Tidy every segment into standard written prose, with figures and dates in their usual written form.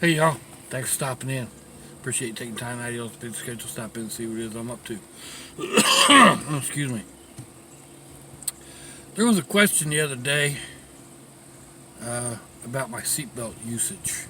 Hey y'all, thanks for stopping in. Appreciate you taking time out of your busy schedule to stop in and see what it is I'm up to. Excuse me. There was a question the other day about my seatbelt usage.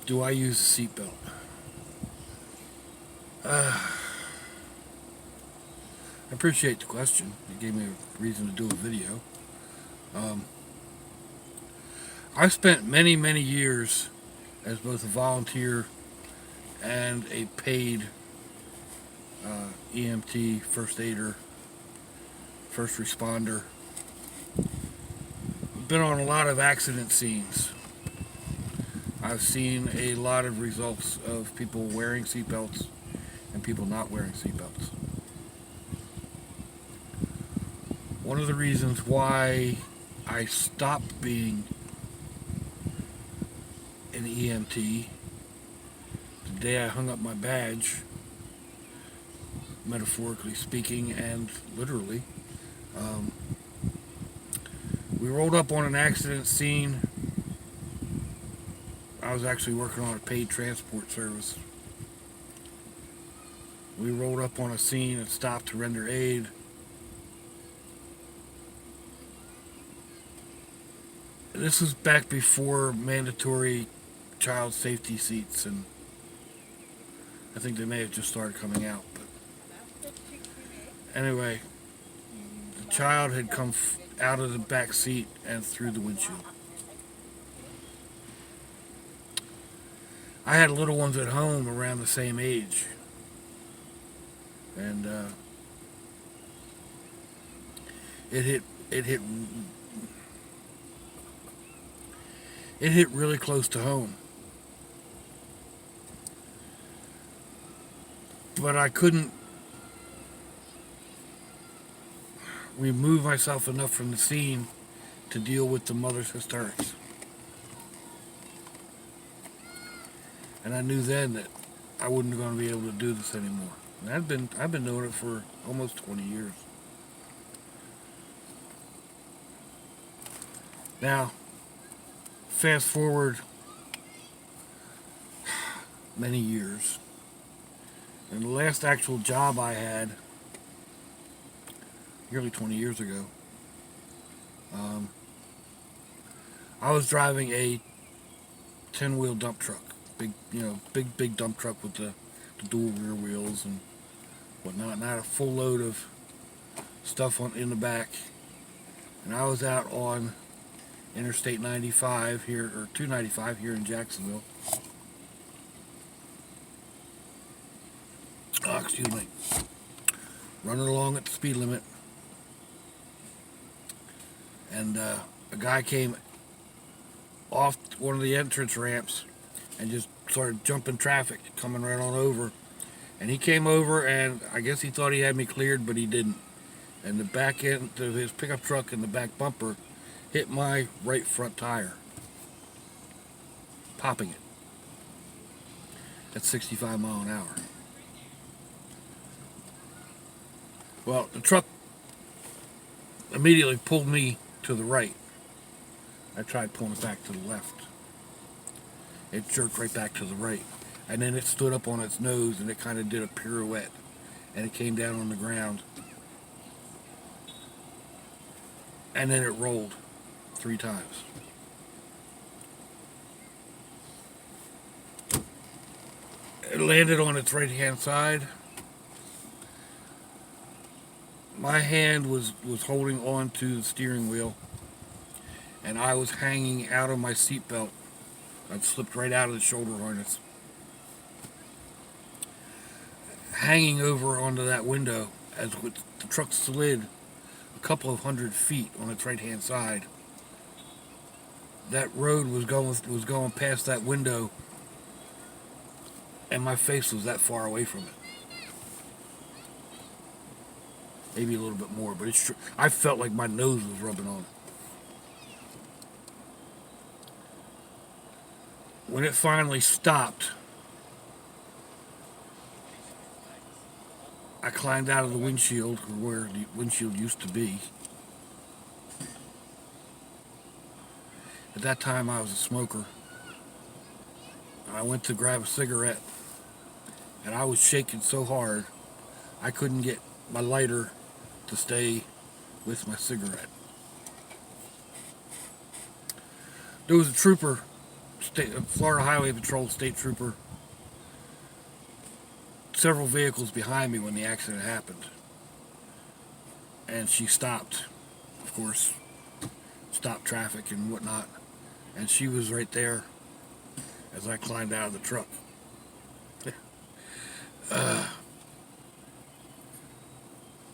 Do I use a seatbelt? I appreciate the question. It gave me a reason to do a video. Um, I've spent many, many years as both a volunteer and a paid EMT, first aider, first responder. Been on a lot of accident scenes. I've seen a lot of results of people wearing seatbelts and people not wearing seatbelts. One of the reasons why I stopped being an EMT the day I hung up my badge, metaphorically speaking and literally, um, we rolled up on an accident scene. I was actually working on a paid transport service. We rolled up on a scene and stopped to render aid. This was back before mandatory child safety seats, and I think they may have just started coming out. But anyway, the child had come out of the back seat and through the windshield. I had little ones at home around the same age, and it hit it hit it hit really close to home. But I couldn't remove myself enough from the scene to deal with the mother's hysterics. And I knew then that I wasn't going to be able to do this anymore. And I've been doing it for almost 20 years. Now, fast forward many years, and the last actual job I had, nearly 20 years ago, I was driving a 10-wheel dump truck. Big dump truck with the dual rear wheels and whatnot. And I had a full load of stuff in the back. And I was out on Interstate 95 here, or 295 here in Jacksonville. Excuse me. Running along at the speed limit. And a guy came off one of the entrance ramps and just started jumping traffic, coming right on over. And he came over, and I guess he thought he had me cleared, but he didn't. And the back end of his pickup truck and the back bumper hit my right front tire, popping it at 65 miles an hour. Well, the truck immediately pulled me to the right. I tried pulling it back to the left. It jerked right back to the right. And then it stood up on its nose and it kind of did a pirouette. And it came down on the ground. And then it rolled 3 times. It landed on its right hand side. My hand was holding on to the steering wheel. And I was hanging out of my seatbelt. I'd slipped right out of the shoulder harness. Hanging over onto that window as the truck slid a couple of 100 feet on its right hand side. That road was going past that window, and my face was that far away from it. Maybe a little bit more, but it's true. I felt like my nose was rubbing on it. When it finally stopped, I climbed out of the windshield, where the windshield used to be. At that time, I was a smoker. I went to grab a cigarette, and I was shaking so hard I couldn't get my lighter to stay with my cigarette. There was a trooper, a Florida Highway Patrol state trooper, several vehicles behind me when the accident happened. And she stopped, of course, stopped traffic and whatnot. And she was right there as I climbed out of the truck.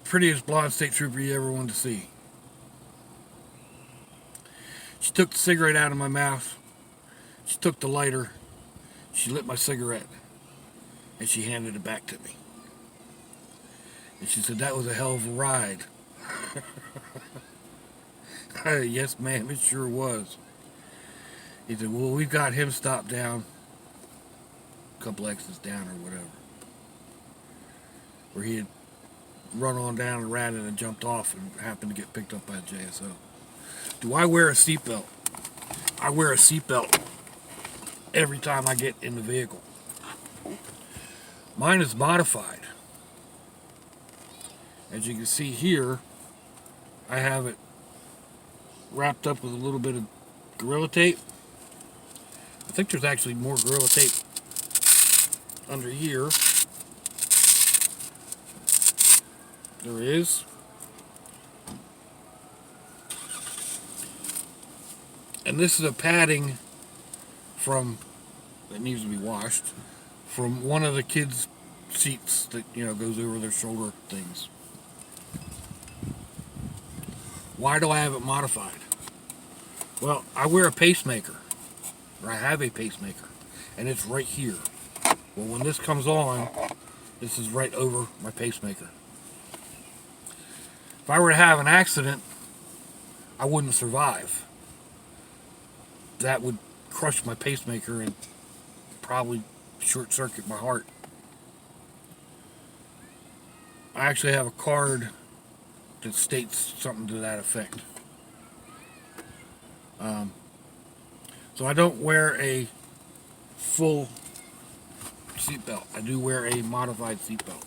Prettiest blonde state trooper you ever wanted to see. She took the cigarette out of my mouth. She took the lighter. She lit my cigarette. And she handed it back to me. And she said, "That was a hell of a ride." Yes, ma'am, it sure was. He said, "Well, we've got him stopped down, a couple exits down or whatever, where he had run on down and ran and jumped off and happened to get picked up by a JSO." Do I wear a seatbelt? I wear a seatbelt every time I get in the vehicle. Mine is modified. As you can see here, I have it wrapped up with a little bit of Gorilla Tape. I think there's actually more Gorilla Tape under here. There is. And this is a padding from, that needs to be washed, from one of the kids' seats that, goes over their shoulder things. Why do I have it modified? Well, I wear a pacemaker, or I have a pacemaker, and it's right here. Well, when this comes on, this is right over my pacemaker. If I were to have an accident, I wouldn't survive. That would crush my pacemaker and probably short circuit my heart. I actually have a card that states something to that effect. So I don't wear a full seatbelt. I do wear a modified seatbelt.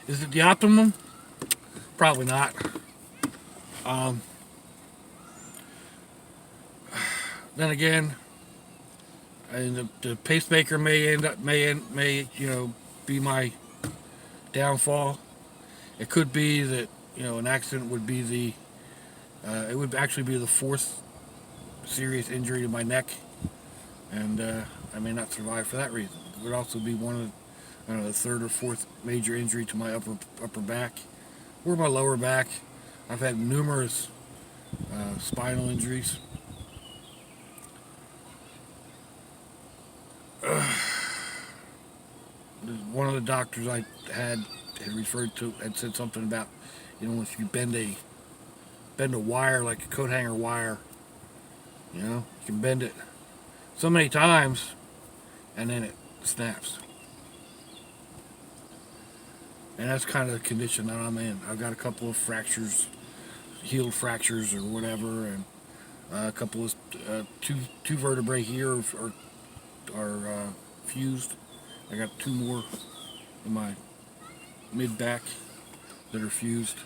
Is it the optimum? Probably not. Then again, and the pacemaker may be my downfall. It could be that an accident would be it would actually be the fourth serious injury to my neck, and I may not survive for that reason. It would also be one of the third or fourth major injury to my upper back or my lower back. I've had numerous spinal injuries. One of the doctors I had referred to had said something about, if you bend a wire like a coat hanger wire, you can bend it so many times and then it snaps. And that's kind of the condition that I'm in. I've got a couple of fractures, healed fractures or whatever, and a couple of two vertebrae here are fused. I got two more in my mid back that are fused.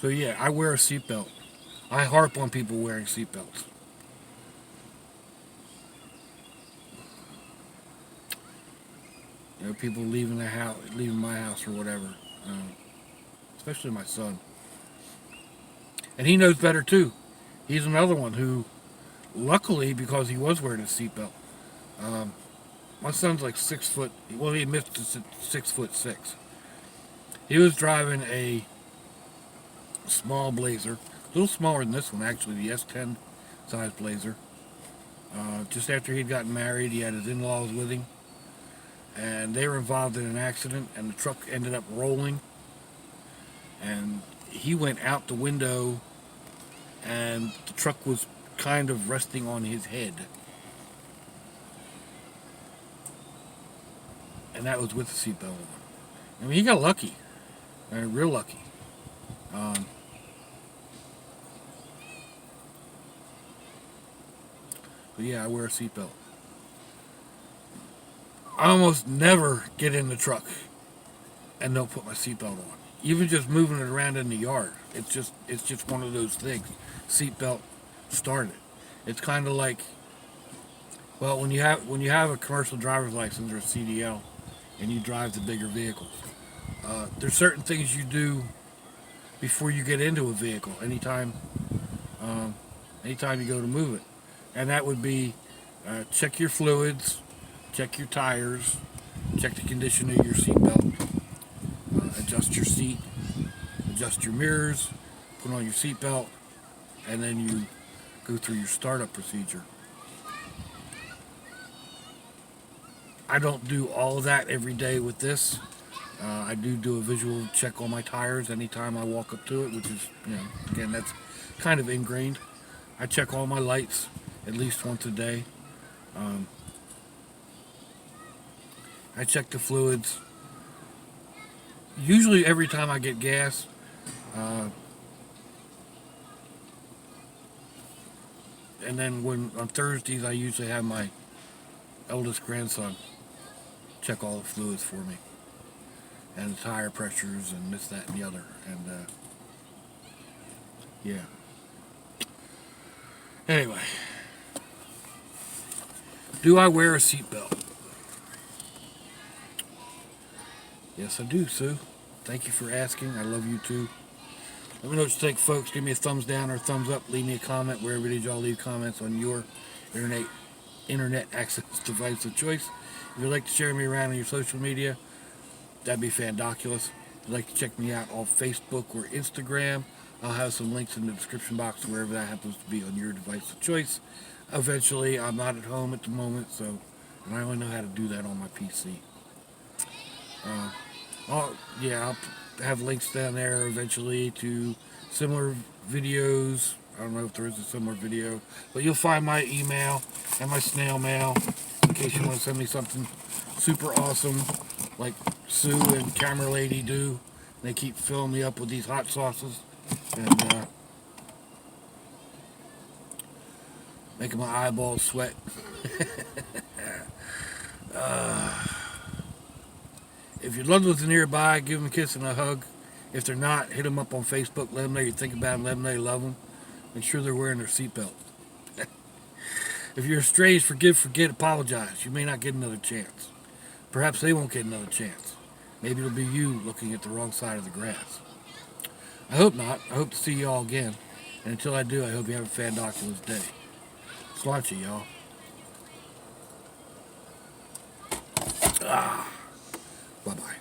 So yeah, I wear a seatbelt. I harp on people wearing seatbelts. People leaving the house, leaving my house or whatever, especially my son. And he knows better too. He's another one who, luckily, because he was wearing a seatbelt, my son's like 6 foot. Well, he admits to 6'6". He was driving a small Blazer, a little smaller than this one actually, the S10 size Blazer. Just after he'd gotten married, he had his in-laws with him, and they were involved in an accident, and the truck ended up rolling, and he went out the window, and the truck was kind of resting on his head. And that was with the seatbelt on. I mean, he got lucky. Real lucky. But yeah, I wear a seatbelt. I almost never get in the truck and don't put my seatbelt on. Even just moving it around in the yard, it's just one of those things. Seatbelt started. It's kind of like, well, when you have a commercial driver's license or a CDL, and you drive the bigger vehicles, there's certain things you do before you get into a vehicle. Um, anytime you go to move it, and that would be check your fluids, check your tires, check the condition of your seatbelt, adjust your seat, adjust your mirrors, put on your seatbelt, and then you go through your startup procedure. I don't do all of that every day with this. I do a visual check on my tires anytime I walk up to it, which is, again, that's kind of ingrained. I check all my lights at least once a day. Um, I check the fluids. Usually every time I get gas, uh, and then when on Thursdays I usually have my eldest grandson check all the fluids for me and the tire pressures and this, that, and the other. And yeah. Anyway, do I wear a seatbelt? Yes, I do, Sue. Thank you for asking. I love you too. Let me know what you think, folks. Give me a thumbs down or thumbs up. Leave me a comment wherever it is y'all leave comments on your internet access device of choice. If you'd like to share me around on your social media, that'd be fandoculous. If you'd like to check me out on Facebook or Instagram, I'll have some links in the description box wherever that happens to be on your device of choice. Eventually, I'm not at home at the moment, and I only know how to do that on my PC. Yeah, I'll have links down there eventually to similar videos. I don't know if there is a similar video, but you'll find my email and my snail mail in case you want to send me something super awesome like Sue and Camera Lady do. They keep filling me up with these hot sauces and making my eyeballs sweat. If your loved ones are nearby, give them a kiss and a hug. If they're not, hit them up on Facebook. Let them know you think about them. Let them know you love them. Make sure they're wearing their seatbelt. If you're estranged, forgive, forget, apologize. You may not get another chance. Perhaps they won't get another chance. Maybe it'll be you looking at the wrong side of the grass. I hope not. I hope to see you all again. And until I do, I hope you have a fandoculous day. Sláinte, y'all. Bye-bye.